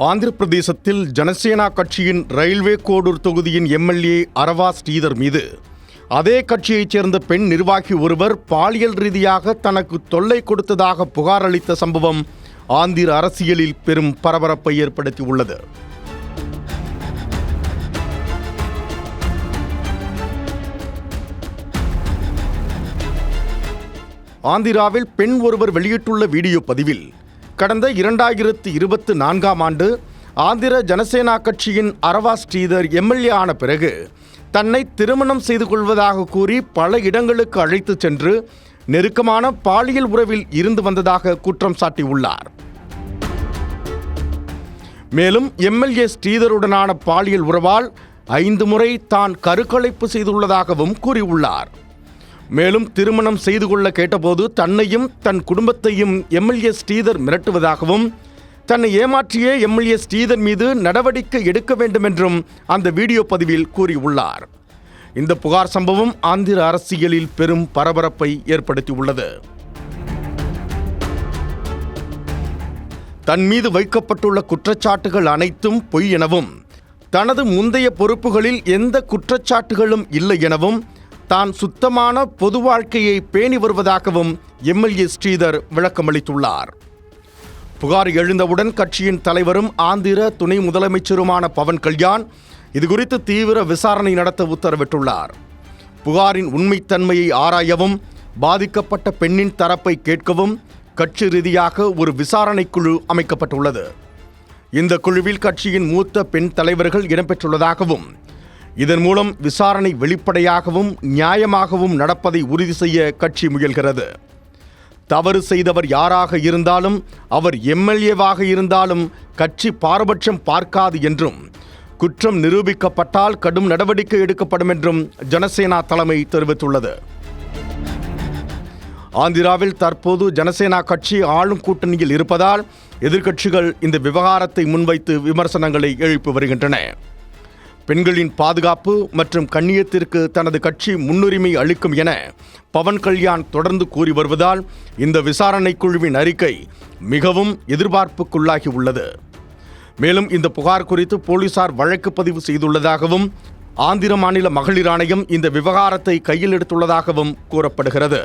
ஆந்திர பிரதேசத்தில் ஜனசேனா கட்சியின் ரயில்வே கோடூர் தொகுதியின் எம்எல்ஏ அரவா ஸ்ரீதர் மீது அதே கட்சியைச் சேர்ந்த பெண் நிர்வாகி ஒருவர் பாலியல் ரீதியாக தனக்கு தொல்லை கொடுத்ததாக புகார் அளித்த சம்பவம் ஆந்திர அரசியலில் பெரும் பரபரப்பை ஏற்படுத்தியுள்ளது. ஆந்திராவில் பெண் ஒருவர் வெளியிட்டுள்ள வீடியோ பதிவில், கடந்த 2024ஆம் ஆண்டு ஆந்திர ஜனசேனா கட்சியின் அரவா ஸ்ரீதர் எம்எல்ஏ ஆன பிறகு தன்னை திருமணம் செய்து கொள்வதாக கூறி பல இடங்களுக்கு அழைத்துச் சென்று நெருக்கமான பாலியல் உறவில் இருந்து வந்ததாக குற்றம் சாட்டியுள்ளார். மேலும் எம்எல்ஏ ஸ்ரீதருடனான பாலியல் உறவால் 5 முறை தான் கருக்கலைப்பு செய்துள்ளதாகவும் கூறியுள்ளார். மேலும் திருமணம் செய்து கொள்ள கேட்டபோது தன்னையும் தன் குடும்பத்தையும் எம்எல்ஏ ஸ்ரீதர் மிரட்டுவதாகவும், தன்னை ஏமாற்றிய எம்எல்ஏ ஸ்ரீதர் மீது நடவடிக்கை எடுக்க வேண்டும் என்றும் அந்த வீடியோ பதிவில் கூறியுள்ளார். இந்த புகார் சம்பவம் ஆந்திர அரசியலில் பெரும் பரபரப்பை ஏற்படுத்தியுள்ளது. தன் மீது வைக்கப்பட்டுள்ள குற்றச்சாட்டுகள் அனைத்தும் பொய் எனவும், தனது முந்தைய பொறுப்புகளில் எந்த குற்றச்சாட்டுகளும் இல்லை எனவும், தான் சுத்தமான பொது வாழ்க்கையை பேணி வருவதாகவும் எம்எல்ஏ ஸ்ரீதர் விளக்கமளித்துள்ளார். புகார் எழுந்தவுடன் கட்சியின் தலைவரும் ஆந்திர துணை முதலமைச்சருமான பவன் கல்யாண் இதுகுறித்து தீவிர விசாரணை நடத்த உத்தரவிட்டுள்ளார். புகாரின் உண்மைத்தன்மையை ஆராயவும், பாதிக்கப்பட்ட பெண்ணின் தரப்பை கேட்கவும் கட்சி ரீதியாக ஒரு விசாரணை குழு அமைக்கப்பட்டுள்ளது. இந்த குழுவில் கட்சியின் மூத்த பெண் தலைவர்கள் இடம்பெற்றுள்ளதாகவும், இதன் மூலம் விசாரணை வெளிப்படையாகவும் நியாயமாகவும் நடப்பதை உறுதி செய்ய கட்சி முயல்கிறது. தவறு செய்தவர் யாராக இருந்தாலும், அவர் எம்எல்ஏவாக இருந்தாலும் கட்சி பாரபட்சம் பார்க்காது என்றும், குற்றம் நிரூபிக்கப்பட்டால் கடும் நடவடிக்கை எடுக்கப்படும் என்றும் ஜனசேனா தலைமை தெரிவித்துள்ளது. ஆந்திராவில் தற்போது ஜனசேனா கட்சி ஆளும் கூட்டணியில் இருப்பதால் எதிர்க்கட்சிகள் இந்த விவகாரத்தை முன்வைத்து விமர்சனங்களை எழுப்பி வருகின்றன. பெண்களின் பாதுகாப்பு மற்றும் கண்ணியத்திற்கு தனது கட்சி முன்னுரிமை அளிக்கும் என பவன் கல்யாண் தொடர்ந்து கூறி வருவதால் இந்த விசாரணை குழுவின் அறிக்கை மிகவும் எதிர்பார்ப்புக்குள்ளாகி உள்ளது. மேலும் இந்த புகார் குறித்து போலீசார் வழக்கு பதிவு செய்துள்ளதாகவும், ஆந்திர மாநில மகளிர் ஆணையம் இந்த விவகாரத்தை கையில் எடுத்துள்ளதாகவும் கூறப்படுகிறது.